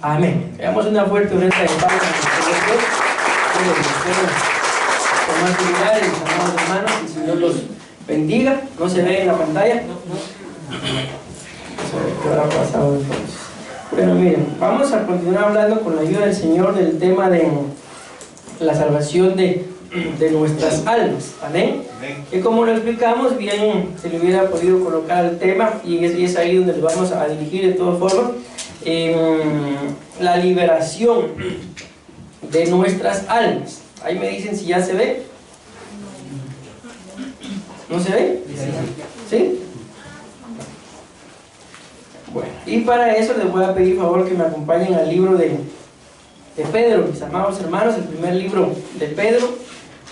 Amén. Damos una fuerte ofrenda de paz con más lugares, amados hermanos, que el Señor los bendiga. No se ve en la pantalla. ¿Qué habrá pasado entonces? Bueno, miren, vamos a continuar hablando con la ayuda del Señor del tema de la salvación de nuestras almas. Amén. Y como lo explicamos, bien se le hubiera podido colocar el tema, y es ahí donde lo vamos a dirigir de todas formas. La liberación de nuestras almas. Ahí me dicen si ya se ve. ¿No se ve? ¿Sí? Bueno, y para eso les voy a pedir favor que me acompañen al libro de Pedro, mis amados hermanos, el primer libro de Pedro,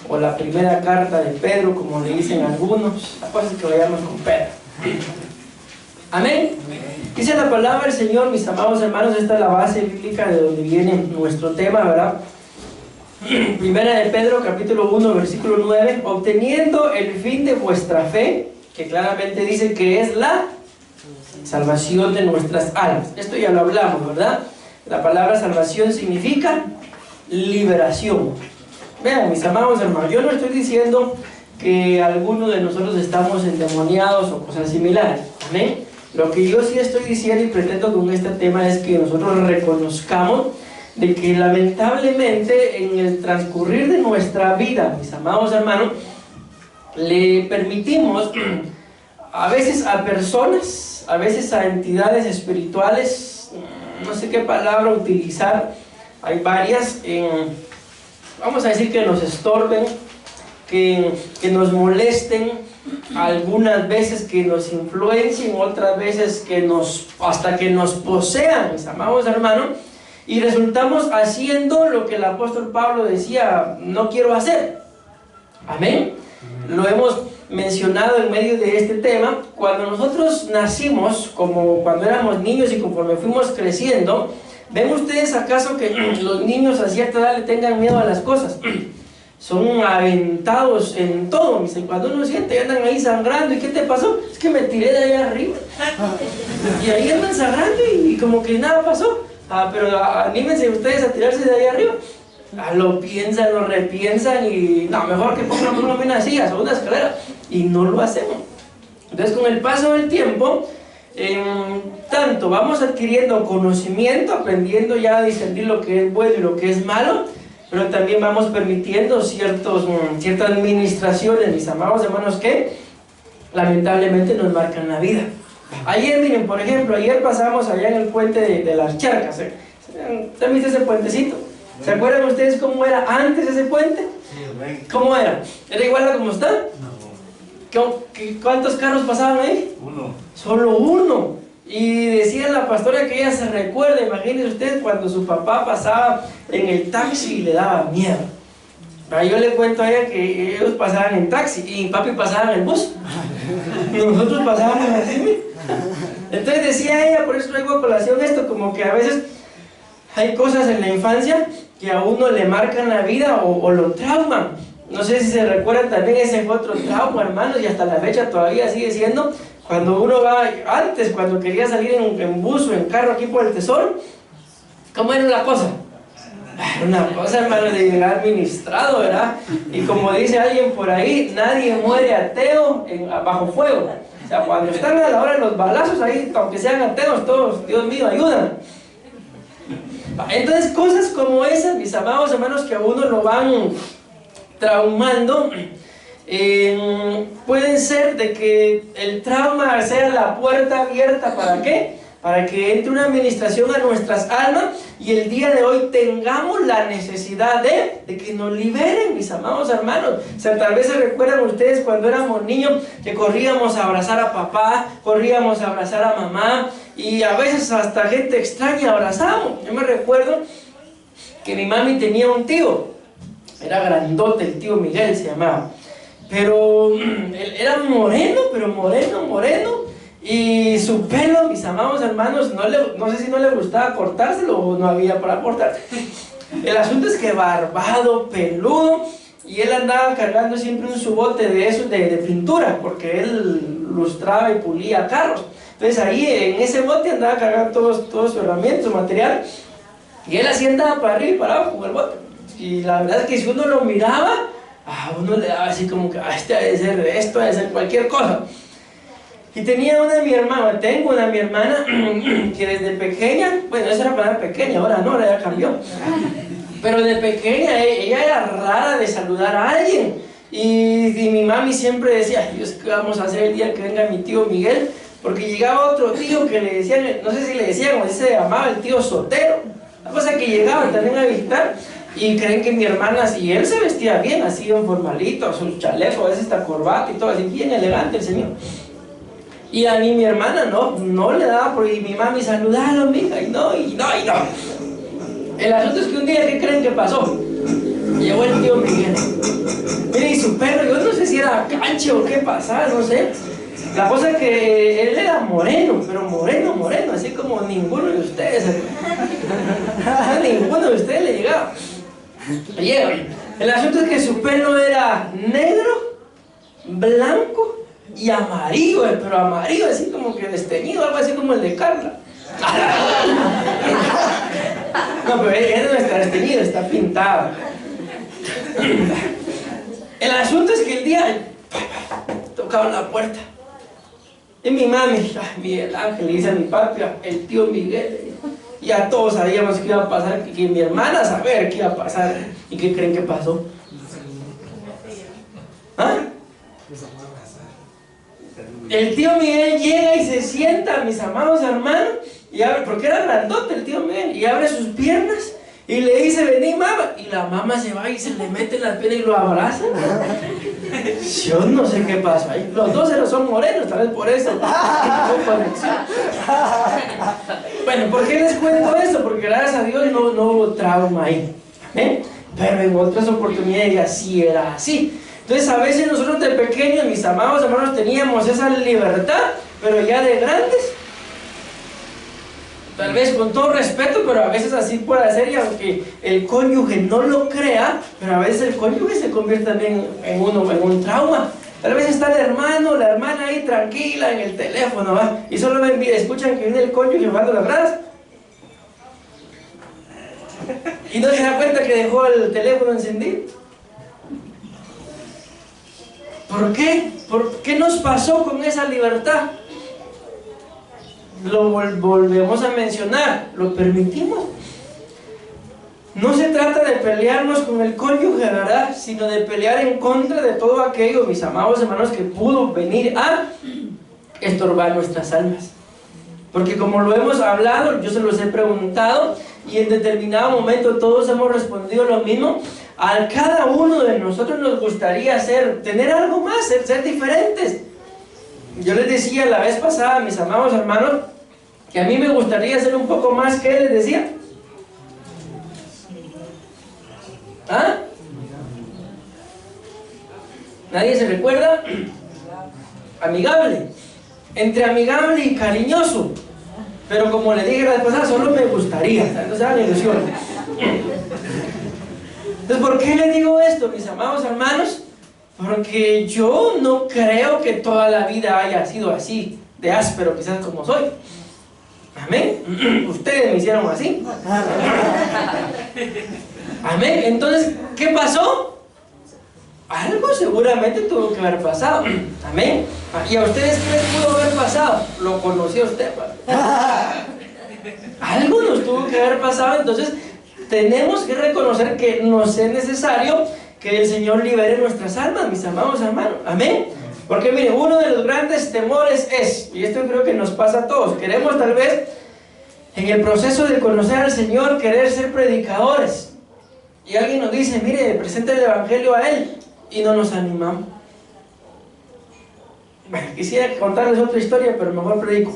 o la primera carta de Pedro, como le dicen algunos. La cosa es que vayamos con Pedro. Amén. Dice la palabra del Señor, mis amados hermanos. Esta es la base bíblica de donde viene nuestro tema, ¿verdad? Primera de Pedro, capítulo 1, versículo 9. Obteniendo el fin de vuestra fe, que claramente dice que es la salvación de nuestras almas. Esto ya lo hablamos, ¿verdad? La palabra salvación significa liberación. Vean, mis amados hermanos, yo no estoy diciendo que algunos de nosotros estamos endemoniados o cosas similares. Amén. Lo que yo sí estoy diciendo y pretendo con este tema es que nosotros reconozcamos de que lamentablemente en el transcurrir de nuestra vida, mis amados hermanos, le permitimos a veces a personas, a veces a entidades espirituales, no sé qué palabra utilizar, hay varias, vamos a decir que nos estorben, que nos molesten, algunas veces que nos influencien, otras veces que hasta que nos posean, mis amados hermanos, y resultamos haciendo lo que el apóstol Pablo decía, no quiero hacer. Amén. Lo hemos mencionado en medio de este tema. Cuando nosotros nacimos, como cuando éramos niños y conforme fuimos creciendo, ¿ven ustedes acaso que los niños a cierta edad le tengan miedo a las cosas? Son aventados en todo. Cuando uno siente, andan ahí sangrando. ¿Y qué te pasó? Es que me tiré de allá arriba. Y ahí andan sangrando y como que nada pasó. Pero anímense ustedes a tirarse de ahí arriba. Lo piensan, lo repiensan y no, mejor que pongan una silla o una escalera. Y no lo hacemos. Entonces, con el paso del tiempo, tanto vamos adquiriendo conocimiento, aprendiendo ya a discernir lo que es bueno y lo que es malo, pero también vamos permitiendo ciertas administraciones, mis amados hermanos, que lamentablemente nos marcan la vida. Ayer, miren, por ejemplo, ayer pasamos allá en el puente de las Charcas. ¿Usted viste ese puentecito? ¿Se acuerdan ustedes cómo era antes ese puente? ¿Cómo era? ¿Era igual a como está? No. ¿Cuántos carros pasaban ahí? Uno. Solo uno. Y decía la pastora que ella se recuerda, imagínense ustedes, cuando su papá pasaba en el taxi y le daba miedo. Yo le cuento a ella que ellos pasaban en taxi y papi pasaba en el bus. Y nosotros pasábamos así. Entonces decía ella, por eso traigo a colación esto, como que a veces hay cosas en la infancia que a uno le marcan la vida o lo trauman. No sé si se recuerdan también, ese fue otro trauma, hermanos, y hasta la fecha todavía sigue siendo. Cuando uno va, antes, cuando quería salir en bus o en carro aquí por el Tesoro, ¿cómo era la cosa? Una cosa, hermano, de llegar ministrado, ¿verdad? Y como dice alguien por ahí, nadie muere ateo bajo fuego. O sea, cuando están a la hora de los balazos ahí, aunque sean ateos, todos, Dios mío, ayudan. Entonces, cosas como esas, mis amados hermanos, que a uno lo van traumando, pueden ser de que el trauma sea la puerta abierta. ¿Para qué? Para que entre una administración a nuestras almas y el día de hoy tengamos la necesidad de que nos liberen, mis amados hermanos. O sea, tal vez se recuerdan ustedes cuando éramos niños que corríamos a abrazar a papá, corríamos a abrazar a mamá, y a veces hasta gente extraña abrazamos. Yo me recuerdo que mi mami tenía un tío, era grandote, el tío Miguel se llamaba, pero él era moreno, pero moreno, y su pelo, mis amados hermanos, no sé si no le gustaba cortárselo o no había para cortar. El asunto es que barbado, peludo, y él andaba cargando siempre un subote de esos de pintura, porque él lustraba y pulía carros. Entonces ahí en ese bote andaba cargando todos sus herramientas, su material. Y él así andaba para arriba y para abajo con el bote. Y la verdad es que si uno lo miraba, a uno le daba así como que este ha de ser esto, ha de ser cualquier cosa. Y tengo una de mi hermana que desde pequeña, bueno, esa era cuando era pequeña, ahora no, ahora ya cambió. Pero de pequeña ella era rara de saludar a alguien. Y mi mami siempre decía, Dios, ¿qué vamos a hacer el día que venga mi tío Miguel? Porque llegaba otro tío que le decían, no sé si le decían o si se llamaba el tío Sotero. La cosa que llegaba también a visitar. Y creen que mi hermana, y él se vestía bien, así bien formalito, su chaleco, a veces esta corbata y todo, así bien elegante el señor. Y a mí mi hermana no le daba por ir, mi mami saludalo, mija, y no. El asunto es que un día, ¿qué creen que pasó? Llegó el tío Miguel. Mire, y su pelo, yo no sé si era cancho o qué pasaba, no sé. La cosa es que él era moreno, pero moreno, así como ninguno de ustedes. A ninguno de ustedes le llegaba. El asunto es que su pelo era negro, blanco y amarillo, pero amarillo así como que desteñido, algo así como el de Carla. No, pero él no está desteñido, está pintado. El asunto es que el día tocaban la puerta y mi mami, Miguel Ángel, le dice a mi papi, el tío Miguel, ya todos sabíamos que iba a pasar, que mi hermana sabía qué iba a pasar. ¿Y qué creen que pasó? ¿Ah? El tío Miguel llega y se sienta, mis amados hermanos, y abre, porque era grandote el tío Miguel, y abre sus piernas y le dice, vení mamá, y la mamá se va y se le mete en las piernas y lo abraza. Yo no sé qué pasó ahí. Los dos son morenos, tal vez por eso. Bueno, ¿por qué les cuento esto? Porque gracias a Dios no hubo trauma ahí. Pero en otras oportunidades ya sí era así. Entonces a veces nosotros de pequeños, mis amados hermanos, teníamos esa libertad, pero ya de grandes, tal vez con todo respeto, pero a veces así puede ser, y aunque el cónyuge no lo crea, pero a veces el cónyuge se convierte también en un trauma. Tal vez está el hermano, la hermana ahí tranquila en el teléfono, ¿va? Y solo escuchan que viene el cónyuge bajando las gradas y no se da cuenta que dejó el teléfono encendido. ¿Por qué? ¿Por qué nos pasó con esa libertad? Lo volvemos a mencionar, lo permitimos. No se trata de pelearnos con el cónyuge, ¿verdad? Sino de pelear en contra de todo aquello, mis amados hermanos, que pudo venir a estorbar nuestras almas. Porque como lo hemos hablado, yo se los he preguntado, y en determinado momento todos hemos respondido lo mismo. A cada uno de nosotros nos gustaría tener algo más, ser diferentes. Yo les decía la vez pasada, mis amados hermanos, que a mí me gustaría ser un poco más, ¿qué les decía? ¿Ah? ¿Nadie se recuerda? Amigable. Entre amigable y cariñoso. Pero como le dije la vez pasada, solo me gustaría. Entonces era la ilusión. Entonces, ¿por qué le digo esto, mis amados hermanos? Porque yo no creo que toda la vida haya sido así, de áspero quizás como soy. Amén. Ustedes me hicieron así. Amén. Entonces, ¿qué pasó? Algo seguramente tuvo que haber pasado. Amén. ¿Y a ustedes qué les pudo haber pasado? Lo conoció usted, algo nos tuvo que haber pasado. Entonces tenemos que reconocer que nos es necesario que el Señor libere nuestras almas, mis amados hermanos. Amén. Porque miren, uno de los grandes temores es, y esto creo que nos pasa a todos, queremos tal vez en el proceso de conocer al Señor querer ser predicadores, y alguien nos dice, mire, presente el Evangelio a Él, y no nos animamos. Bueno, quisiera contarles otra historia, pero mejor predico.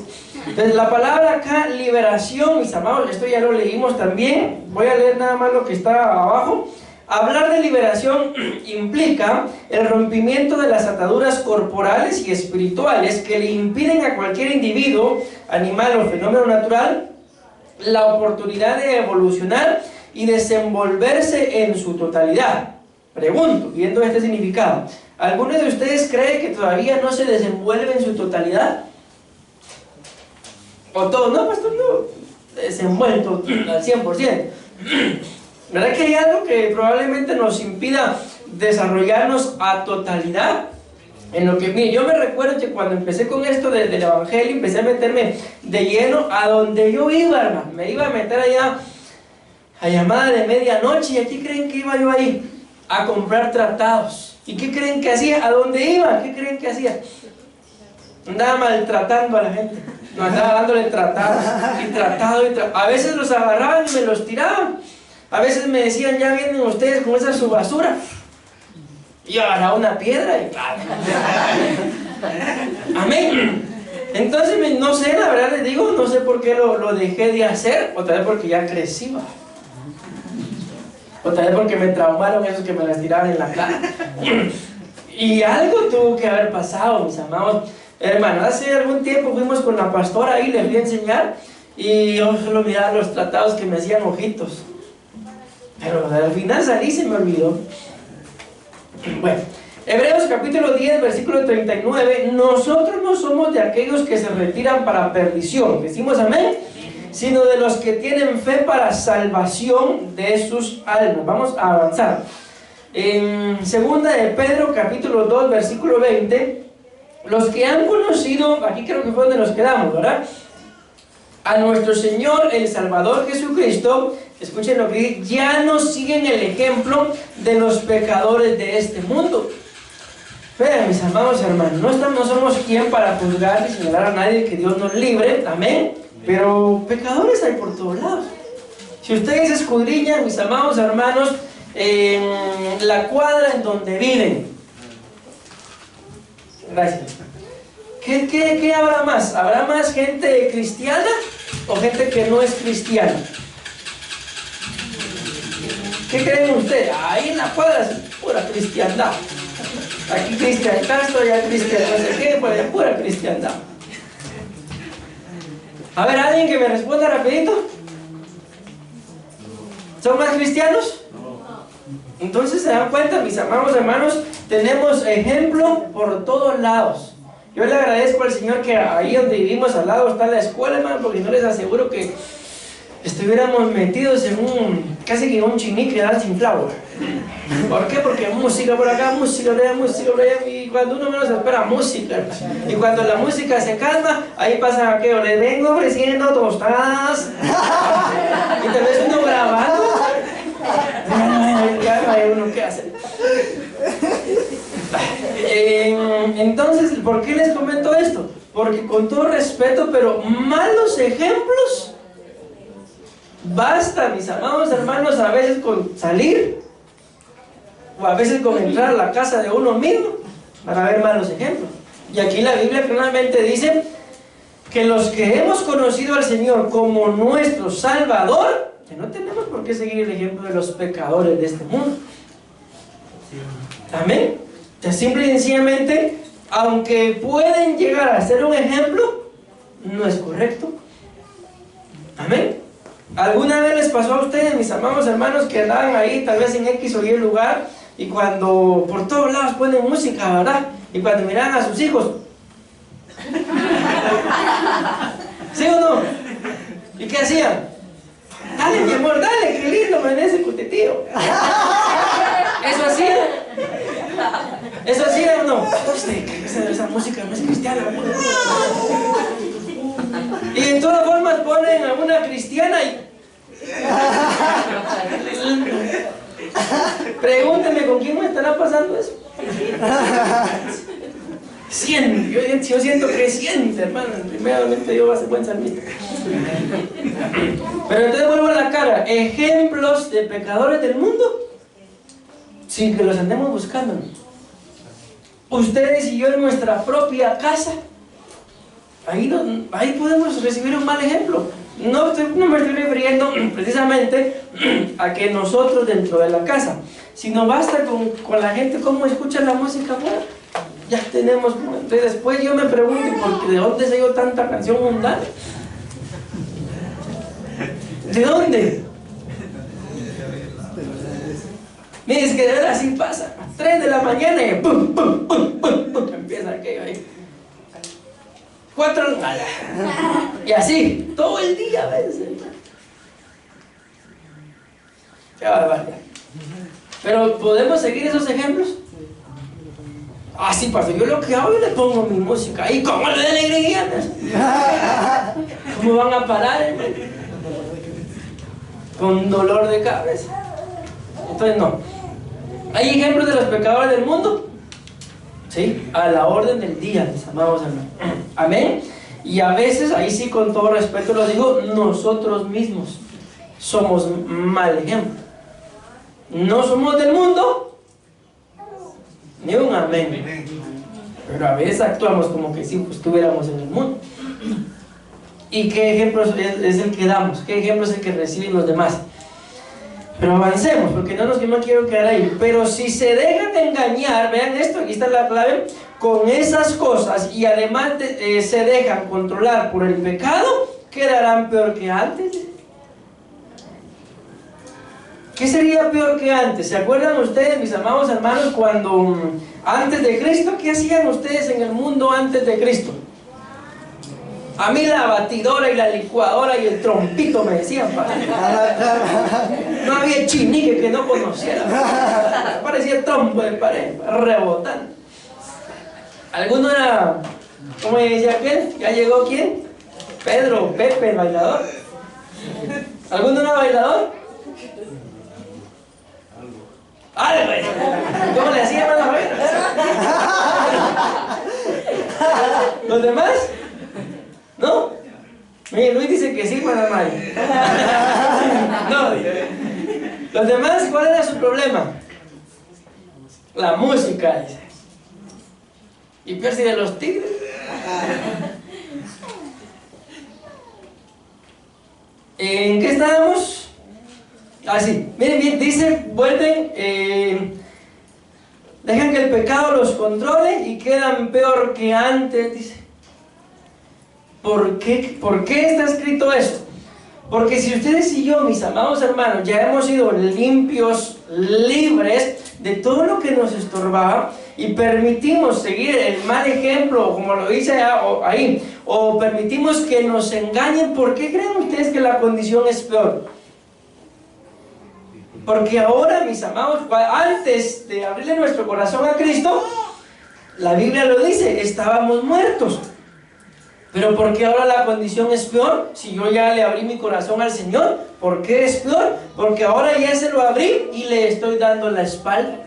Entonces la palabra acá, liberación, mis amados, esto ya lo leímos también, voy a leer nada más lo que está abajo. Hablar de liberación implica el rompimiento de las ataduras corporales y espirituales que le impiden a cualquier individuo, animal o fenómeno natural la oportunidad de evolucionar y desenvolverse en su totalidad. Pregunto, viendo este significado, ¿alguno de ustedes cree que todavía no se desenvuelve en su totalidad? ¿O todos? No, pastor, no. desenvuelto al 100%. ¿Verdad que hay algo que probablemente nos impida desarrollarnos a totalidad? En lo que, mire, yo me recuerdo que cuando empecé con esto del evangelio, empecé a meterme de lleno a donde yo iba, hermano. Me iba a meter allá a llamada de medianoche. ¿Y aquí creen que iba yo ahí? A comprar tratados. ¿Y qué creen que hacía? ¿A dónde iba? ¿Qué creen que hacía? Andaba maltratando a la gente. No, andaba dándole tratados y tratado y tratado. A veces los agarraban y me los tiraban. A veces me decían, ya vienen ustedes con esa su basura. Y yo agarraba una piedra y... Amén. Entonces, no sé, la verdad les digo, no sé por qué lo dejé de hacer. Otra vez porque ya crecí, ¿va? Otra vez porque me traumaron esos que me las tiraban en la cara. Y algo tuvo que haber pasado, mis amados hermanos. Hace algún tiempo fuimos con la pastora ahí, les fui a enseñar. Y yo solo miraba los tratados que me hacían ojitos. Pero al final salí y se me olvidó. Bueno, Hebreos capítulo 10, versículo 39. Nosotros no somos de aquellos que se retiran para perdición, decimos amén, sino de los que tienen fe para salvación de sus almas. Vamos a avanzar. En segunda de Pedro capítulo 2, versículo 20. Los que han conocido, aquí creo que fue donde nos quedamos, ¿verdad? A nuestro Señor, el Salvador Jesucristo, escuchen lo que dice, ya no siguen el ejemplo de los pecadores de este mundo. Vean, mis amados hermanos, no somos quien para juzgar ni señalar a nadie, que Dios nos libre, amén. Pero pecadores hay por todos lados. Si ustedes escudriñan, mis amados hermanos, en la cuadra en donde viven, gracias. ¿Qué habrá más? ¿Habrá más gente cristiana o gente que no es cristiana? ¿Qué creen ustedes? Ahí en la cuadra es pura cristiandad. Aquí Cristian Castro, allá Cristian no sé qué, pues es pura cristiandad. A ver, ¿alguien que me responda rapidito? ¿Son más cristianos? Entonces se dan cuenta, mis amados hermanos, tenemos ejemplo por todos lados. Yo le agradezco al Señor que ahí donde vivimos al lado está la escuela, hermano, porque no les aseguro que estuviéramos metidos en casi que un chinique de danza inflado. ¿Por qué? Porque música por acá, música por allá, y cuando uno menos espera música, y cuando la música se calma, ahí pasa aquello, les vengo ofreciendo tostadas, y tal vez uno grabando, ya no hay uno que hacer. Entonces, ¿por qué les comento esto? Porque con todo respeto, pero malos ejemplos, basta, mis amados hermanos, a veces con salir, o a veces con entrar a la casa de uno mismo, para ver malos ejemplos. Y aquí la Biblia claramente dice que los que hemos conocido al Señor como nuestro Salvador, que no tenemos por qué seguir el ejemplo de los pecadores de este mundo. Amén. O sea, simple y sencillamente, aunque pueden llegar a ser un ejemplo, no es correcto. Amén. ¿Alguna vez les pasó a ustedes, mis amados hermanos, que andaban ahí tal vez en X o Y lugar, y cuando por todos lados ponen música, ¿verdad? Y cuando miran a sus hijos, ¿sí o no? ¿Y qué hacían? Dale, mi amor, dale, qué lindo me ese cutetío. ¿Eso hacía? ¿Eso hacía o no? Esa música no es cristiana. Y de todas formas ponen a una cristiana y... Pregúntenme con quién me estará pasando eso. Yo siento que siente, hermano. Primeramente Dios va a ser buen salmista. Pero entonces vuelvo a la cara. Ejemplos de pecadores del mundo, sin que los andemos buscando. Ustedes y yo en nuestra propia casa, ahí podemos recibir un mal ejemplo. No me estoy refiriendo precisamente a que nosotros dentro de la casa, sino basta con la gente cómo escucha la música afuera. Ya tenemos, entonces después yo me pregunto, ¿por qué? ¿De dónde salió tanta canción mundana? ¿De dónde? Mira, es que de verdad así pasa. 3 de la mañana y pum, pum, pum, pum, pum, empieza aquello ahí. 4, y así, todo el día a veces. Qué barbaridad. Pero ¿podemos seguir esos ejemplos? Ah, sí, pastor, yo lo que hago, yo le pongo mi música. ¿Y cómo le da alegría? ¿Cómo van a parar, hermano? Con dolor de cabeza. Entonces, no. ¿Hay ejemplos de los pecadores del mundo? Sí, a la orden del día, mis amados hermanos. Amén. Y a veces, ahí sí, con todo respeto lo digo, nosotros mismos somos mal ejemplo. No somos del mundo, ni un amén. Pero a veces actuamos como que si pues, estuviéramos en el mundo. ¿Y qué ejemplo es el que damos? ¿Qué ejemplo es el que reciben los demás? Pero avancemos, porque no quiero quedar ahí. Pero si se dejan de engañar, vean esto, aquí está la clave, con esas cosas, y además se dejan controlar por el pecado, quedarán peor que antes. ¿Qué sería peor que antes? ¿Se acuerdan ustedes, mis amados hermanos, cuando antes de Cristo, qué hacían ustedes en el mundo antes de Cristo? A mí la batidora y la licuadora y el trompito me decían, padre. No había chinique que no conociera. Parecía trompo de pared, rebotando. ¿Alguno era, cómo decía aquel? ¿Ya llegó quién? Pedro, Pepe, el bailador. ¿Alguno era bailador? ¿Cómo le hacían a la vez? ¿Los demás? ¿No? Mire, Luis dice que sí, para Mari. No, los demás, ¿cuál era su problema? La música, dice. Y Percy de los Tigres. ¿En qué estábamos? Así, miren bien, dice, vuelven, dejan que el pecado los controle y quedan peor que antes, dice. ¿Por qué está escrito esto? Porque si ustedes y yo, mis amados hermanos, ya hemos sido limpios, libres de todo lo que nos estorbaba y permitimos seguir el mal ejemplo, como lo dice ahí, o permitimos que nos engañen, ¿por qué creen ustedes que la condición es peor? Porque ahora, mis amados, antes de abrirle nuestro corazón a Cristo, la Biblia lo dice, estábamos muertos. Pero ¿por qué ahora la condición es peor? Si yo ya le abrí mi corazón al Señor, ¿por qué es peor? Porque ahora ya se lo abrí y le estoy dando la espalda.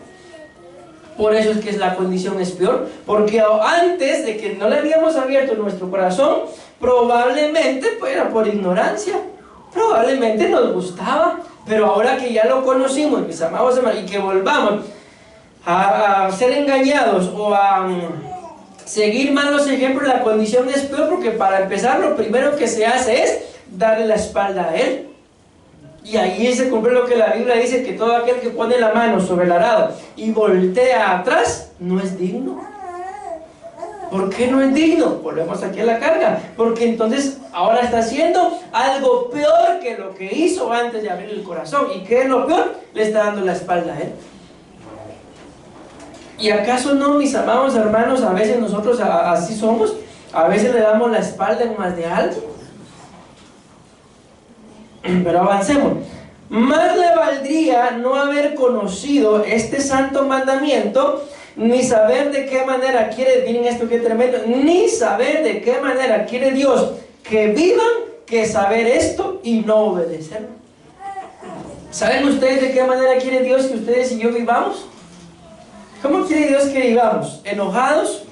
Por eso es que la condición es peor. Porque antes de que no le habíamos abierto nuestro corazón, probablemente pues, era por ignorancia. Probablemente nos gustaba. Pero ahora que ya lo conocimos, mis amados hermanos, y que volvamos a ser engañados o a seguir malos ejemplos, la condición es peor, porque para empezar lo primero que se hace es darle la espalda a Él. Y ahí se cumple lo que la Biblia dice, que todo aquel que pone la mano sobre el arado y voltea atrás, no es digno. ¿Por qué no es digno? Volvemos aquí a la carga. Porque entonces ahora está haciendo algo peor que lo que hizo antes de abrir el corazón. ¿Y qué es lo peor? Le está dando la espalda a Él. ¿Y acaso no, mis amados hermanos, a veces nosotros así somos? A veces le damos la espalda en más de algo. Pero avancemos. Más le valdría no haber conocido este santo mandamiento, ni saber de qué manera quiere, miren esto que tremendo, ni saber de qué manera quiere Dios que vivan, que saber esto y no obedecerlo. ¿Saben ustedes de qué manera quiere Dios que ustedes y yo vivamos? ¿Cómo quiere Dios que vivamos? ¿Enojados?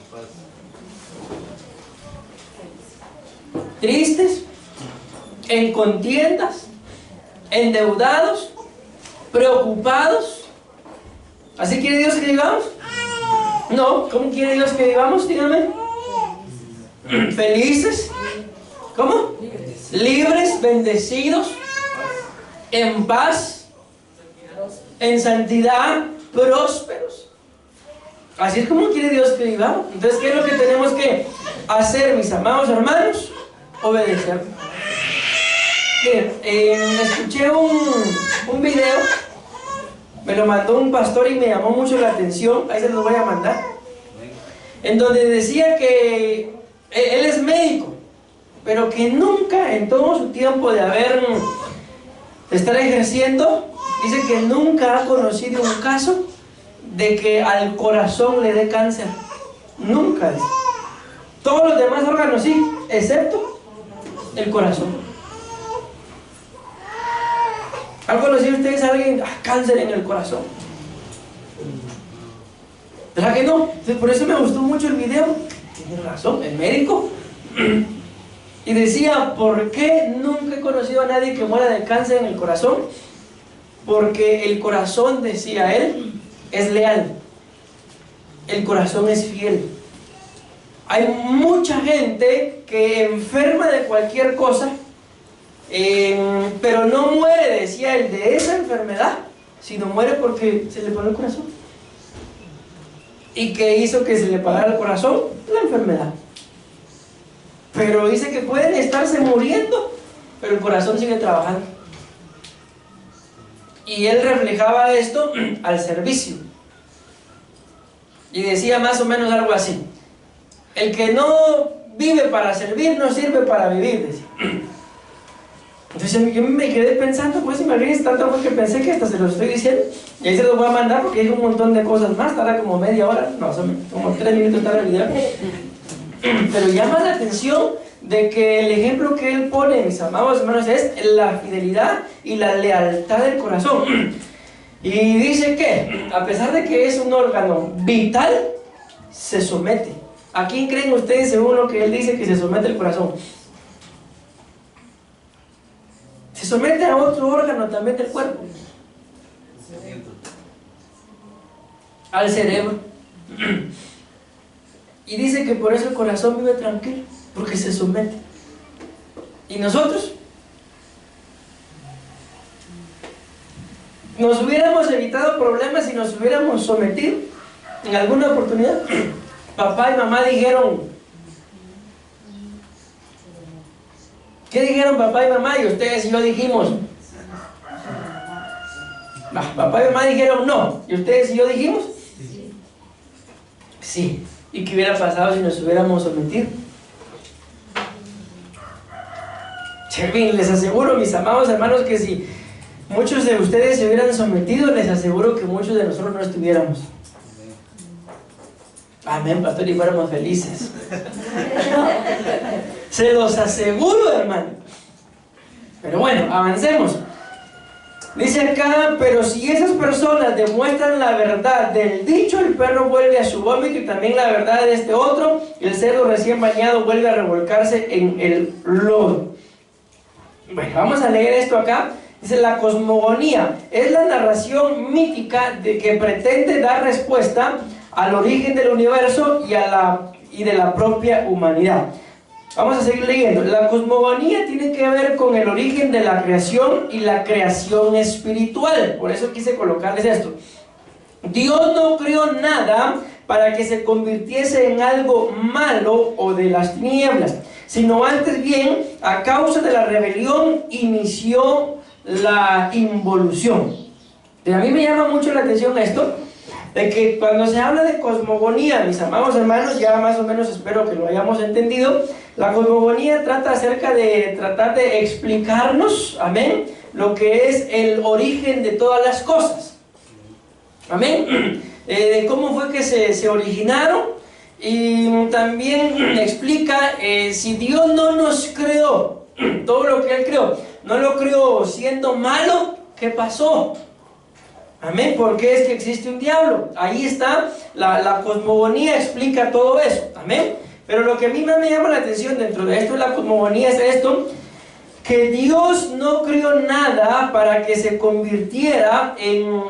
¿Tristes? ¿En contiendas? ¿Endeudados? ¿Preocupados? ¿Así quiere Dios que vivamos? No. ¿Cómo quiere Dios que vivamos? Dígame. ¿Felices? ¿Cómo? ¿Libres? ¿Bendecidos? ¿En paz? ¿En santidad? ¿Prósperos? Así es como quiere Dios que vivamos. Entonces, ¿qué es lo que tenemos que hacer, mis amados hermanos? Obedecer. Miren, escuché un video, me lo mandó un pastor y me llamó mucho la atención, ahí se los voy a mandar, en donde decía que él es médico, pero que nunca en todo su tiempo de estar ejerciendo, dice que nunca ha conocido un caso de que al corazón le dé cáncer. Nunca. Dice. Todos los demás órganos sí, excepto el corazón. ¿Han conocido ustedes a alguien cáncer en el corazón? ¿Verdad que no? Entonces, por eso me gustó mucho el video. Tiene razón, el médico. Y decía, ¿por qué nunca he conocido a nadie que muera de cáncer en el corazón? Porque el corazón, decía él, es leal. El corazón es fiel. Hay mucha gente que enferma de cualquier cosa, pero no muere, decía él, de esa enfermedad, sino muere porque se le paró el corazón. ¿Y qué hizo que se le parara el corazón? La enfermedad. Pero dice que pueden estarse muriendo, pero el corazón sigue trabajando. Y él reflejaba esto al servicio. Y decía más o menos algo así: el que no vive para servir, no sirve para vivir, decía. Entonces yo me quedé pensando, pues imagínense tanto que pensé que hasta se lo estoy diciendo. Y ahí se los voy a mandar porque hay un montón de cosas más. Tarda como media hora, no, como 3 minutos tarda el video. Pero llama la atención de que el ejemplo que él pone, mis amados hermanos, es la fidelidad y la lealtad del corazón. Y dice que, a pesar de que es un órgano vital, se somete. ¿A quién creen ustedes según lo que él dice que se somete el corazón? Se somete a otro órgano también del cuerpo. Al cerebro. Y dice que por eso el corazón vive tranquilo, porque se somete. ¿Y nosotros? ¿Nos hubiéramos evitado problemas si nos hubiéramos sometido en alguna oportunidad? Papá y mamá dijeron, ¿qué dijeron papá y mamá? Y ustedes y yo dijimos, papá y mamá dijeron no, y ustedes y yo dijimos sí. ¿Y qué hubiera pasado si nos hubiéramos sometido? Chervin, les aseguro, mis amados hermanos, que si muchos de ustedes se hubieran sometido, les aseguro que muchos de nosotros no estuviéramos. Amén, pastor, y fuéramos felices. Se los aseguro, hermano. Pero bueno, avancemos. Dice acá, pero si esas personas demuestran la verdad del dicho, el perro vuelve a su vómito, y también la verdad de este otro, el cerdo recién bañado vuelve a revolcarse en el lodo. Bueno, vamos a leer esto acá. Dice, la cosmogonía es la narración mítica de que pretende dar respuesta al origen del universo y de la propia humanidad. Vamos a seguir leyendo. La cosmogonía tiene que ver con el origen de la creación y la creación espiritual. Por eso quise colocarles esto. Dios no creó nada para que se convirtiese en algo malo o de las tinieblas, sino antes bien, a causa de la rebelión, inició la involución. Y a mí me llama mucho la atención esto, de que cuando se habla de cosmogonía, mis amados hermanos, ya más o menos espero que lo hayamos entendido. La cosmogonía trata acerca de tratar de explicarnos, amén, lo que es el origen de todas las cosas, amén, de cómo fue que se originaron, y también explica si Dios no nos creó, todo lo que Él creó, no lo creó siendo malo, ¿qué pasó? Amén, porque es que existe un diablo. Ahí está, la cosmogonía explica todo eso, amén. Pero lo que a mí más me llama la atención dentro de esto de la cosmogonía es esto, que Dios no creó nada para que se convirtiera en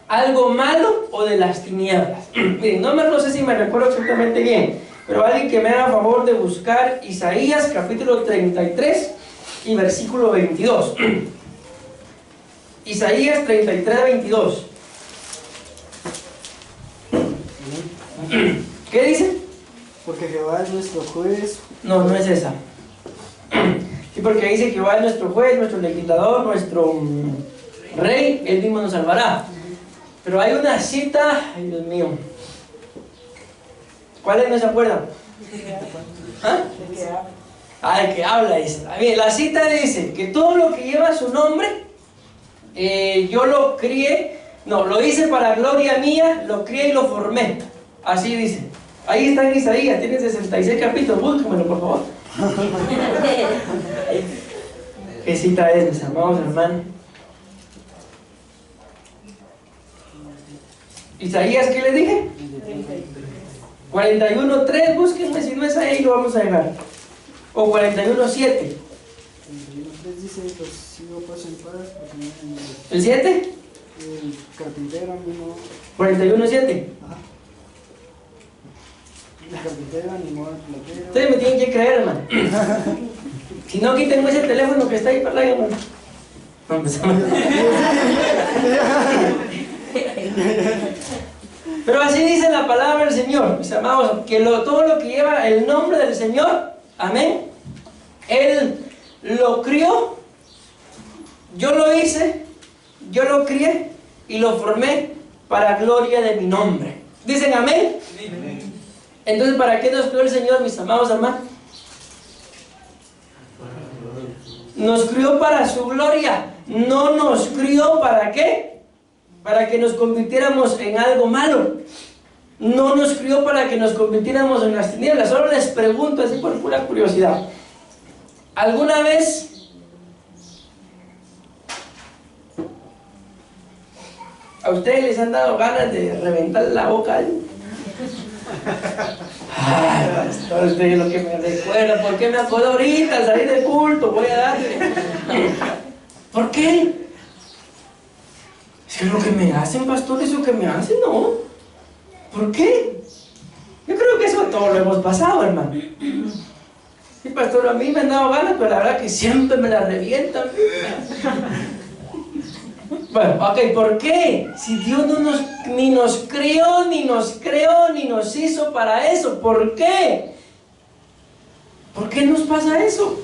algo malo o de las tinieblas. Miren, no sé si me recuerdo exactamente bien, pero alguien que me haga favor de buscar Isaías capítulo 33 y versículo 22. Isaías 33, 22. ¿Qué dice? Porque Jehová es nuestro juez. No, no es esa. Sí, porque dice que Jehová es nuestro juez, nuestro legislador, nuestro rey, Él mismo nos salvará. Pero hay una cita, ay Dios mío. ¿Cuál es? ¿No se acuerdan? ¿Ah? El que habla dice. La cita dice que todo lo que lleva su nombre yo lo crié, no, lo hice para gloria mía, lo crié y lo formé. Así dice. Ahí está en Isaías, tiene 66 capítulos, búsquenmelo por favor. ¿Qué cita es, mis amados hermanos? Isaías, ¿qué le dije? 41.3, búsquenme, si no es ahí lo vamos a llegar. O 41.7. Dice, los sigo paso en paz, porque no ¿El 7? el carpintero animó. 41.7. El carpintero animó al platero. Ustedes me tienen que creer, hermano. Si no, quítenme ese teléfono que está ahí para allá, hermano. No, empezamos. Pero así dice la palabra del Señor, mis amados, que todo lo que lleva el nombre del Señor, amén, Él lo crió, yo lo hice, yo lo crié y lo formé para gloria de mi nombre. ¿Dicen amén? Amén. Entonces, ¿para qué nos crió el Señor, mis amados hermanos? Nos crió para su gloria, no nos crió ¿para qué? Para que nos convirtiéramos en algo malo. No nos crió para que nos convirtiéramos en las tinieblas. Solo les pregunto, así por pura curiosidad, ¿alguna vez a ustedes les han dado ganas de reventar la boca a alguien? Ay, pastor, usted es lo que me recuerda. ¿Por qué me acuerdo ahorita al salir del culto? Voy a darle. ¿Por qué? Es que lo que me hacen, pastor, eso que me hacen, no. ¿Por qué? Yo creo que eso todo lo hemos pasado, hermano. Sí, pastor, a mí me han dado ganas, pero la verdad que siempre me la revientan. Bueno, ok, ¿por qué? Si Dios ni nos crió, ni nos hizo para eso. ¿Por qué? ¿Por qué nos pasa eso?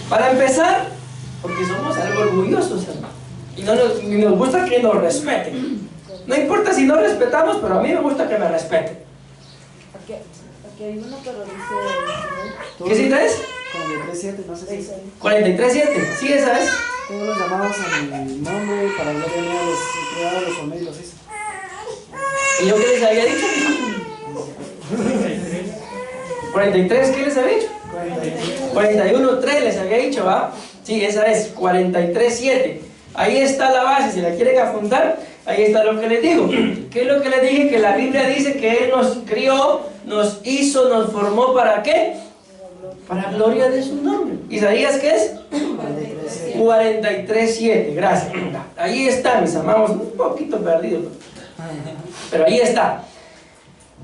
Para empezar, porque somos algo orgullosos, hermano. Y ni nos gusta que nos respeten. No importa si no respetamos, pero a mí me gusta que me respeten. Aquí hay uno, pero dice... ¿Qué cita es? 43.7, no sé si... 43.7, sí, esa es. Todos los llamados a mi nombre, para gloria mía los he creado, los formé y los hice. ¿Y yo qué les había dicho? 43, ¿qué les había dicho? 41.3 les había dicho, ¿va? Sí, esa es, 43.7. Ahí está la base, si la quieren apuntar, ahí está lo que les digo. ¿Qué es lo que les dije? Que la Biblia dice que Él nos crió, nos hizo, nos formó, ¿para qué? Para gloria de su nombre. ¿Isaías qué es? 43.7, gracias. Ahí está, mis amados, un poquito perdido, pero ahí está.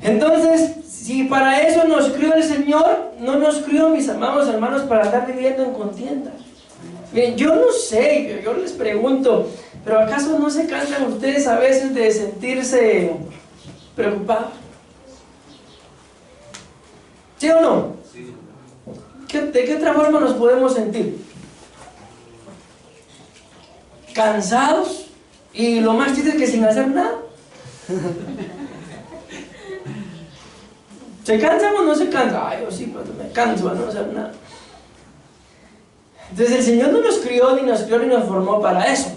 Entonces, si para eso nos crió el Señor, no nos crió, mis amados hermanos, para estar viviendo en contiendas. Miren, yo no sé, yo les pregunto, pero ¿acaso no se cansan ustedes a veces de sentirse preocupados? ¿Sí o no? ¿De qué otra forma nos podemos sentir? ¿Cansados? Y lo más triste es que sin hacer nada. ¿Se cansan o no se cansan? Ay, yo sí, pues me canso a no hacer nada. Entonces el Señor no nos crió, ni nos formó para eso.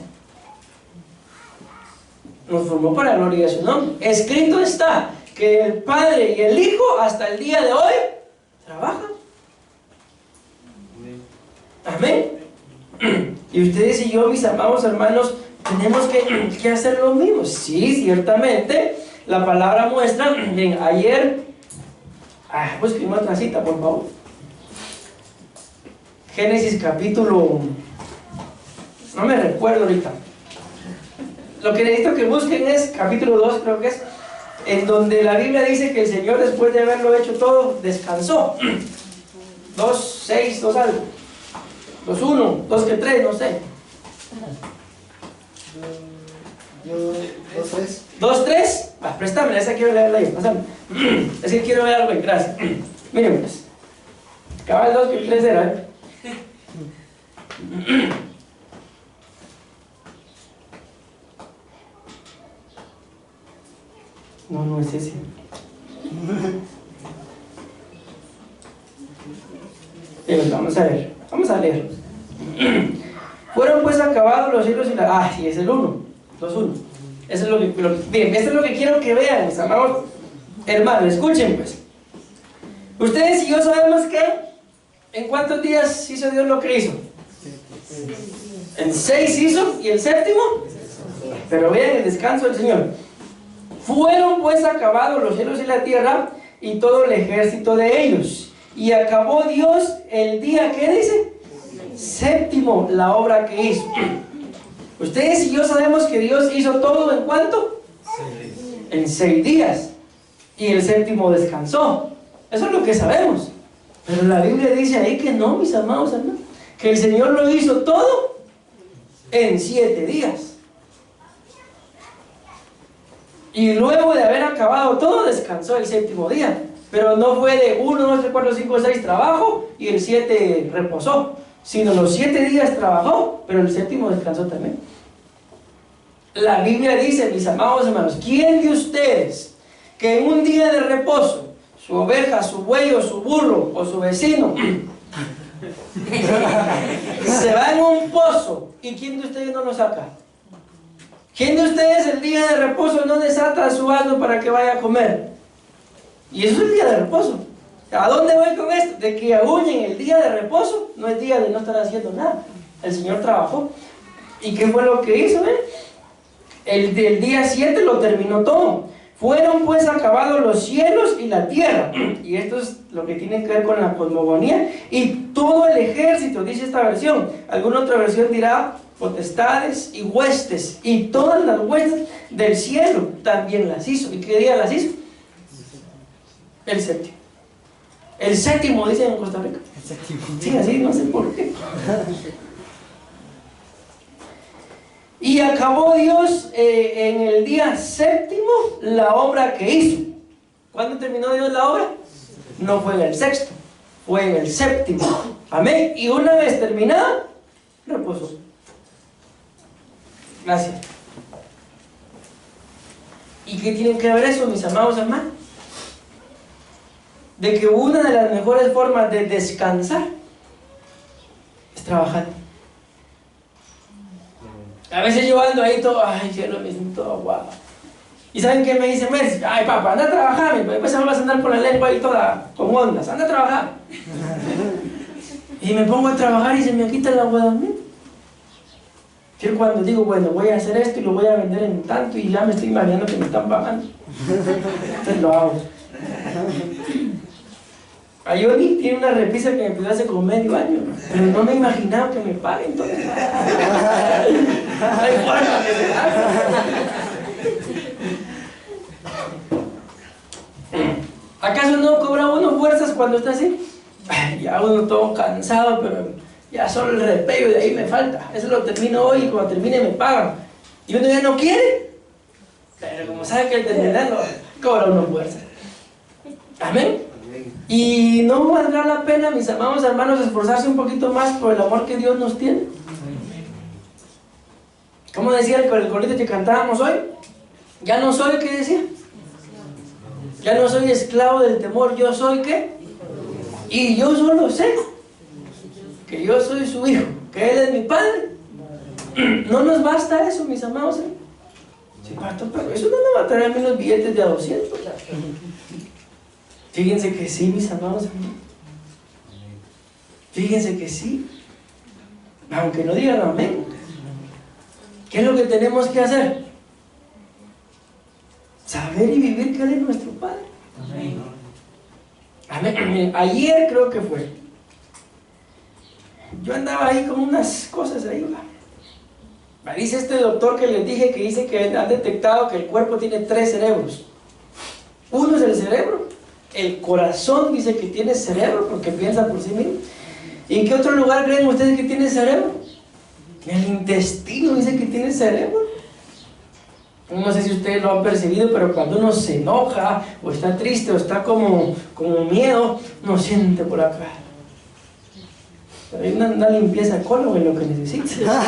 Nos formó para la gloria de su nombre. Escrito está que el Padre y el Hijo hasta el día de hoy trabajan. Amén. Y ustedes y yo, mis amados hermanos, tenemos que hacer lo mismo. Sí, ciertamente, la palabra muestra, ayer, busquen otra cita, por favor. Génesis capítulo, no me recuerdo ahorita. Lo que necesito que busquen es capítulo 2, creo que es, en donde la Biblia dice que el Señor, después de haberlo hecho todo, descansó. 2:6, 2 algo. 2:1, 2:3, no sé. 2:3. 2:3, préstame, esa quiero leerla yo, pásame. Es que quiero ver algo en gracia. Miren pues, cabal 2:3 era, ¿eh? No, no es ese. Vamos a ver, vamos a leer. Fueron pues acabados los cielos y la... y es el 1, 2-1. Eso es lo que, bien, esto es lo que quiero que vean, mis amados hermanos. Escuchen pues. Ustedes y yo sabemos que ¿en cuántos días hizo Dios lo que hizo? En 6 hizo, y el séptimo. Pero vean el descanso del Señor. Fueron pues acabados los cielos y la tierra y todo el ejército de ellos. Y acabó Dios el día, ¿qué dice? Séptimo, la obra que hizo. Ustedes y yo sabemos que Dios hizo todo ¿en cuánto? En 6 días. Y el séptimo descansó. Eso es lo que sabemos. Pero la Biblia dice ahí que no, mis amados hermanos, que el Señor lo hizo todo en 7 días. Y luego de haber acabado todo, descansó el séptimo día. Pero no fue de 1, 2, 3, 4, 5, 6 trabajo y el 7 reposó, sino los 7 días trabajó, pero el séptimo descansó también. La Biblia dice, mis amados hermanos, ¿quién de ustedes que en un día de reposo, su oveja, su buey o su burro o su vecino se va en un pozo, y quién de ustedes no lo saca? ¿Quién de ustedes el día de reposo no desata a su asno para que vaya a comer? Y eso es el día de reposo. ¿A dónde voy con esto? De que aún en el día de reposo no es día de no estar haciendo nada. El Señor trabajó. ¿Y qué fue lo que hizo? El día 7 lo terminó todo. Fueron pues acabados los cielos y la tierra. Y esto es lo que tiene que ver con la cosmogonía. Y todo el ejército, dice esta versión. Alguna otra versión dirá potestades y huestes. Y todas las huestes del cielo también las hizo. ¿Y qué día las hizo? El séptimo. El séptimo, dicen en Costa Rica. Sí, así, no sé por qué. Y acabó Dios en el día séptimo la obra que hizo. ¿Cuándo terminó Dios la obra? No fue en el sexto, fue en el séptimo. Amén. Y una vez terminada, reposó. Gracias. ¿Y qué tiene que ver eso, mis amados hermanos? De que una de las mejores formas de descansar es trabajar. A veces yo ando ahí todo, ay, cielo, me siento todo aguado. ¿Y saben qué me dice Messi? Ay, papá, anda a trabajar, después me vas a andar con la lengua ahí toda con ondas, anda a trabajar. Y me pongo a trabajar y se me quita la agua también. Yo cuando digo, bueno, voy a hacer esto y lo voy a vender en tanto y ya me estoy imaginando que me están pagando. Entonces lo hago. Ayoni tiene una repisa que me pidió hace como medio año, pero no me imaginaba que me paguen entonces. Ay, bueno, ¿acaso no cobra uno fuerzas cuando está así? Ay, ya uno todo cansado, pero ya solo el repello de ahí me falta. Eso lo termino hoy y cuando termine me pagan. Y uno ya no quiere, pero como sabe que el terminarlo cobra uno fuerzas. Amén. Y no valdrá la pena, mis amados hermanos, esforzarse un poquito más por el amor que Dios nos tiene. ¿Cómo decía el corito que cantábamos hoy? Ya no soy, ¿qué decía? Ya no soy esclavo del temor, yo soy ¿qué? Y yo solo sé que yo soy su hijo, que Él es mi padre. No nos basta eso, mis amados. Sí, pero eso no me va a traer a mí los billetes de a 200. Fíjense que sí, mis amados hermanos. Fíjense que sí. Aunque no digan amén. ¿Qué es lo que tenemos que hacer? Saber y vivir que Él es nuestro Padre. Amén. Ayer creo que fue. Yo andaba ahí con unas cosas ahí. Dice este doctor que les dije que dice que han detectado que el cuerpo tiene 3 cerebros. Uno es el cerebro. El corazón dice que tiene cerebro porque piensa por sí mismo. ¿Y en qué otro lugar creen ustedes que tiene cerebro? El intestino dice que tiene cerebro. No sé si ustedes lo han percibido, pero cuando uno se enoja o está triste o está como miedo, uno siente por acá. Pero hay una limpieza de colon en lo que necesita.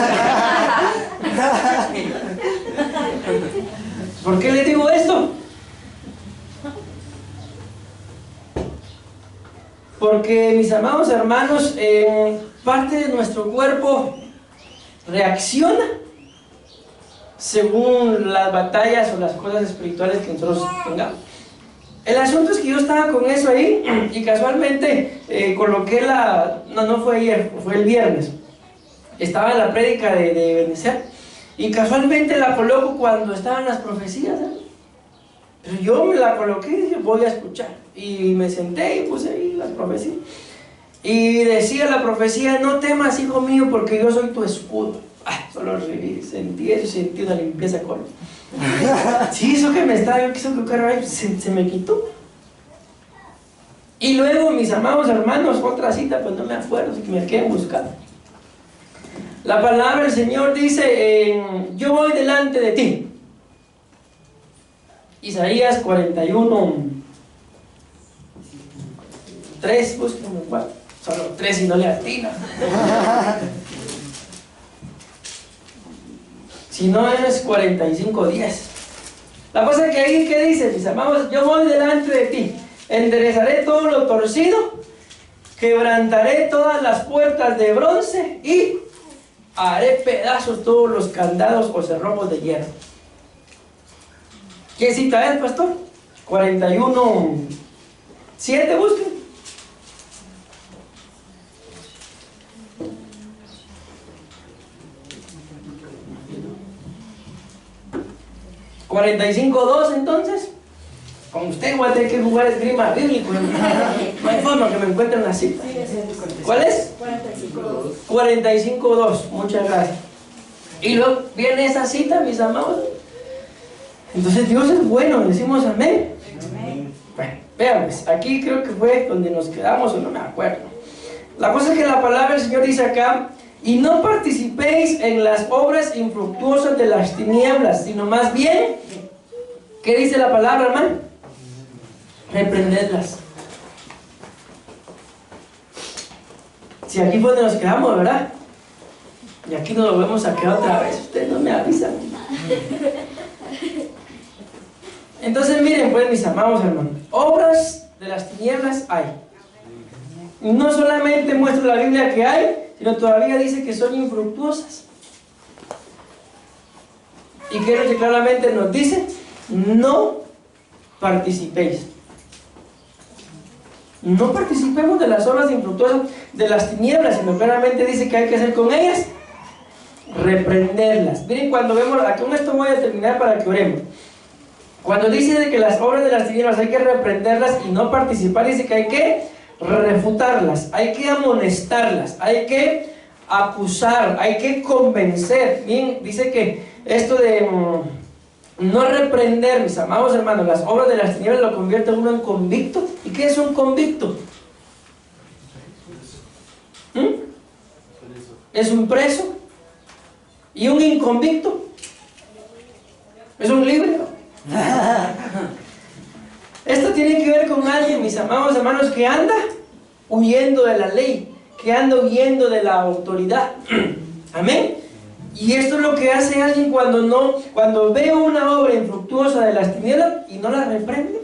¿Por qué les digo esto? Porque, mis amados hermanos, parte de nuestro cuerpo reacciona según las batallas o las cosas espirituales que nosotros tengamos. El asunto es que yo estaba con eso ahí y casualmente coloqué no fue ayer, fue el viernes. Estaba en la prédica de Benecer y casualmente la coloco cuando estaban las profecías, ¿eh? Pero yo me la coloqué y dije, voy a escuchar. Y me senté y puse ahí las profecías. Y decía la profecía, no temas, hijo mío, porque yo soy tu escudo. Solo sentí eso, sentí una limpieza con sí, eso que me estaba, yo quise colocar ahí, se me quitó. Y luego, mis amados hermanos, otra cita, pues no me acuerdo, si me quedé buscando. La palabra del Señor dice, yo voy delante de ti. Isaías 41, 3, búsquenme 4, solo 3 y no le atina. Si no es 45, 10. La cosa que ahí, ¿qué dice, mis amados? Yo voy delante de ti, enderezaré todo lo torcido, quebrantaré todas las puertas de bronce y haré pedazos todos los candados o cerrojos de hierro. ¿Qué cita es, pastor? 41, 7, busquen. ¿45:2 entonces? Con usted voy a tener que jugar esgrima bíblico. No hay forma que me encuentre una cita. ¿Cuál es? 45:2. 45:2, muchas gracias. Y luego viene esa cita, mis amados. Entonces Dios es bueno, decimos amén. Bueno, veamos, aquí creo que fue donde nos quedamos o no me acuerdo. La cosa es que la palabra del Señor dice acá, y no participéis en las obras infructuosas de las tinieblas, sino más bien, ¿qué dice la palabra, hermano? Reprendedlas. Si aquí fue donde nos quedamos, ¿verdad? Y aquí nos volvemos a quedar otra vez, ustedes no me avisan. Entonces miren pues, mis amados hermanos, obras de las tinieblas hay. No solamente muestra la Biblia que hay, sino todavía dice que son infructuosas. Y que claramente nos dice, no participéis. No participemos de las obras infructuosas de las tinieblas, sino claramente dice que hay que hacer con ellas, reprenderlas. Miren, cuando vemos, aquí con esto voy a terminar para que oremos. Cuando dice de que las obras de las tinieblas hay que reprenderlas y no participar, dice que hay que refutarlas, hay que amonestarlas, hay que acusar, hay que convencer. Bien, dice que esto de no reprender, mis amados hermanos, las obras de las tinieblas lo convierte a uno en convicto. ¿Y qué es un convicto? Es un preso. ¿Y un inconvicto? Es un libre. Esto tiene que ver con alguien, mis amados hermanos, que anda huyendo de la ley, que anda huyendo de la autoridad. Amén. Y esto es lo que hace alguien cuando ve una obra infructuosa de las tinieblas y no la reprende,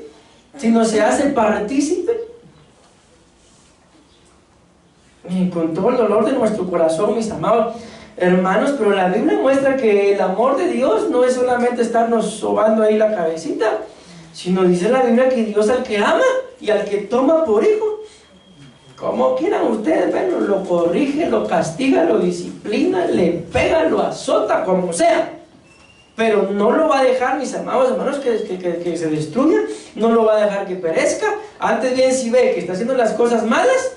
sino se hace partícipe. Y con todo el dolor de nuestro corazón, mis amados hermanos, pero la Biblia muestra que el amor de Dios no es solamente estarnos sobando ahí la cabecita, sino dice la Biblia que Dios al que ama y al que toma por hijo, como quieran ustedes, bueno, lo corrige, lo castiga, lo disciplina, le pega, lo azota, como sea, pero no lo va a dejar, mis amados hermanos, que se destruya, no lo va a dejar que perezca. Antes bien, si ve que está haciendo las cosas malas,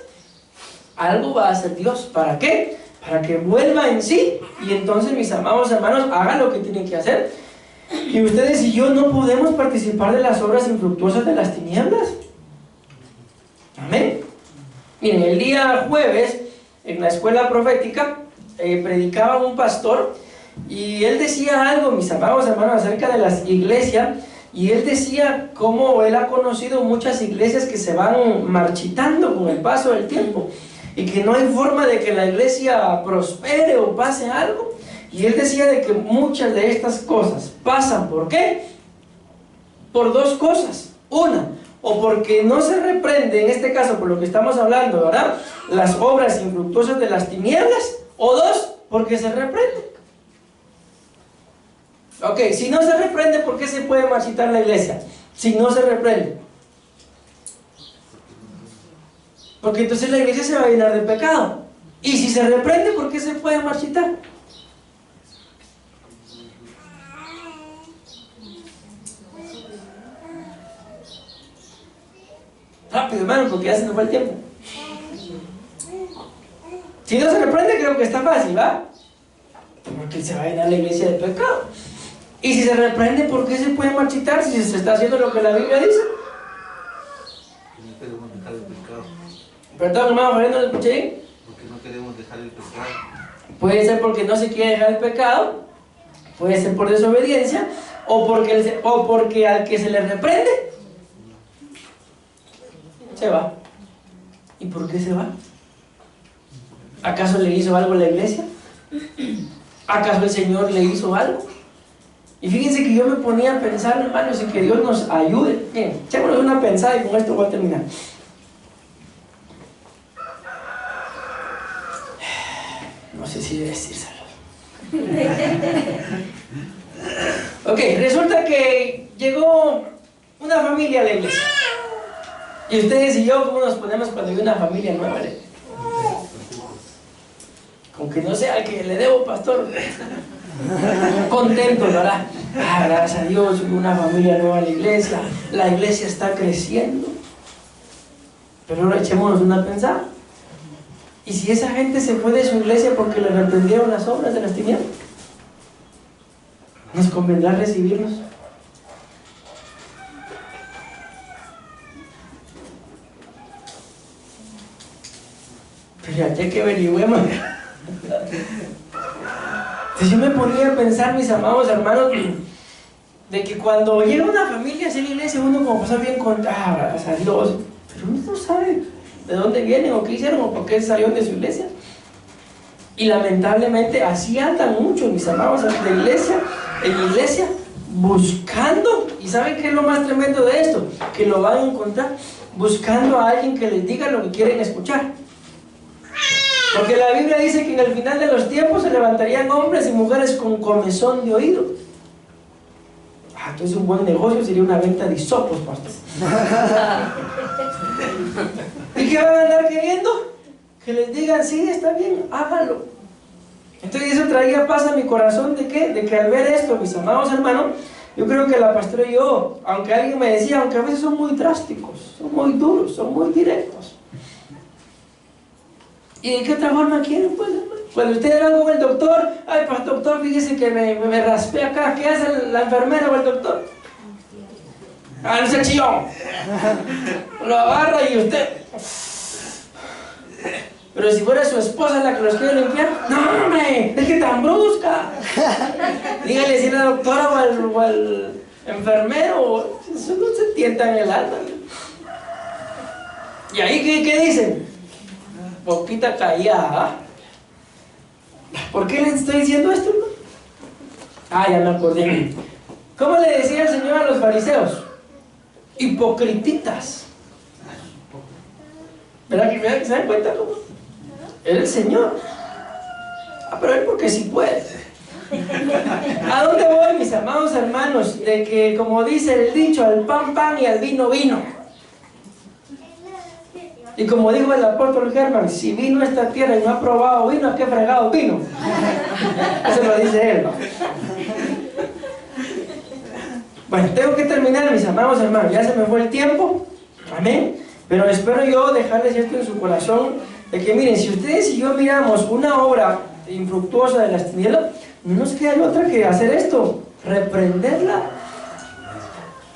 algo va a hacer Dios. ¿Para qué? Para que vuelva en sí, y entonces, mis amados hermanos, hagan lo que tienen que hacer. Y ustedes y yo no podemos participar de las obras infructuosas de las tinieblas. Amén. Miren, el día jueves, en la escuela profética, predicaba un pastor, y él decía algo, mis amados hermanos, acerca de las iglesias, y él decía cómo él ha conocido muchas iglesias que se van marchitando con el paso del tiempo, y que no hay forma de que la iglesia prospere o pase algo. Y él decía de que muchas de estas cosas pasan, ¿por qué? Por dos cosas. Una, o porque no se reprende, en este caso por lo que estamos hablando, ¿verdad?, las obras infructuosas de las tinieblas, o dos, porque se reprende. Ok, si no se reprende, ¿por qué se puede marchitar la iglesia? Si no se reprende. Porque entonces la iglesia se va a llenar de pecado. Y si se reprende, ¿por qué se puede marchitar? Rápido, hermano, porque ya se nos fue el tiempo. Si no se reprende, creo que está fácil, ¿va? Porque se va a llenar la iglesia de pecado. Y si se reprende, ¿por qué se puede marchitar si se está haciendo lo que la Biblia dice? No queremos dejar el pecado. Perdón, hermano, ¿no lo escuché? Porque no queremos dejar el pecado. Puede ser porque no se quiere dejar el pecado, puede ser por desobediencia, o porque al que se le reprende, se va. ¿Y por qué se va? ¿Acaso le hizo algo a la iglesia? ¿Acaso el Señor le hizo algo? Y fíjense que yo me ponía a pensar, hermanos, y que Dios nos ayude. Bien, echémonos una pensada y con esto voy a terminar. No sé si decírselo. Ok, resulta que llegó una familia a la iglesia. Y ustedes y yo, ¿cómo nos ponemos cuando hay una familia nueva? Con que no sea el que le debo, pastor. Contentos, ¿verdad? Ah, gracias a Dios, hubo una familia nueva a la iglesia está creciendo. Pero ahora echémonos una pensada. ¿Y si esa gente se fue de su iglesia porque le reprendieron las obras de las tinieblas? ¿Nos convendrá recibirlos? Pero ya que averigüemos. Entonces yo me ponía a pensar, mis amados hermanos, de que cuando llega una familia hacia la iglesia, uno como pasa bien con, gracias a Dios, pero uno no sabe de dónde vienen o qué hicieron o por qué salieron de su iglesia. Y lamentablemente así andan muchos, mis amados, en la iglesia, buscando, y ¿saben qué es lo más tremendo de esto? Que lo van a encontrar buscando a alguien que les diga lo que quieren escuchar. Porque la Biblia dice que en el final de los tiempos se levantarían hombres y mujeres con comezón de oído. Entonces un buen negocio sería una venta de hisopos, pastor. ¿Y qué van a andar queriendo? Que les digan, sí, está bien, hágalo. Entonces eso traía paz a mi corazón, ¿de qué? De que al ver esto, mis amados hermanos, yo creo que la pastora y yo, aunque alguien me decía, aunque a veces son muy drásticos, son muy duros, son muy directos. ¿Y de qué otra forma quieren? Pues, cuando ustedes van con el doctor, ay, pues doctor, fíjese que me raspé acá, ¿qué hace la enfermera o el doctor? No se chillón. Lo agarra y usted... Pero si fuera su esposa la que los quiere limpiar, no, hombre, es que tan brusca. Dígale si la doctora o al enfermero, eso no se tienta en el alma. ¿Y ahí qué dicen? Poquita callada. ¿Por qué les estoy diciendo esto? Ya me acordé. ¿Cómo le decía el Señor a los fariseos? Hipocrititas. ¿Verdad que se dan cuenta cómo? Era el Señor. Pero él porque sí puede. ¿A dónde voy, mis amados hermanos? De que, como dice el dicho, al pan pan y al vino vino. Y como dijo el apóstol Germán, si vino a esta tierra y no ha probado vino, ¿a qué fregado vino? Eso lo dice él, ¿no? Bueno, tengo que terminar, mis amados hermanos, ya se me fue el tiempo, amén, pero espero yo dejarles esto en su corazón, de que miren, si ustedes y yo miramos una obra infructuosa de las tinieblas, no nos queda otra que hacer esto, reprenderla,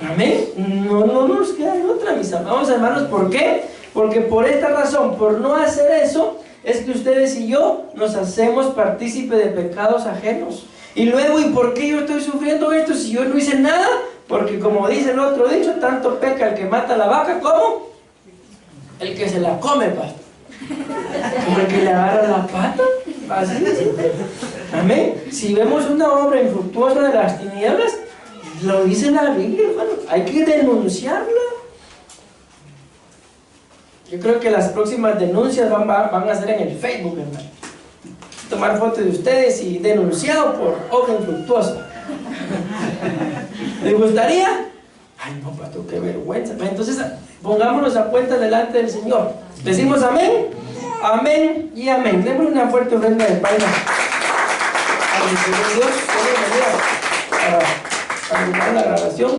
amén, no nos queda otra, mis amados hermanos. ¿Por qué? Porque por esta razón, por no hacer eso, es que ustedes y yo nos hacemos partícipe de pecados ajenos. Y luego, ¿y por qué yo estoy sufriendo esto si yo no hice nada? Porque como dice el otro dicho, tanto peca el que mata a la vaca como el que se la come, pastor. Como el que le agarra la pata. Así es. Amén. Si vemos una obra infructuosa de las tinieblas, lo dice la Biblia, hermano, hay que denunciarla. Yo creo que las próximas denuncias van a ser en el Facebook, hermano. Tomar fotos de ustedes y denunciado por obra infructuosa. ¿Les gustaría? Ay, no, pastor, qué vergüenza. Entonces, pongámonos a cuenta delante del Señor. Decimos amén, amén y amén. Démosle una fuerte ofrenda de palmas al Señor Dios. Para terminar la grabación.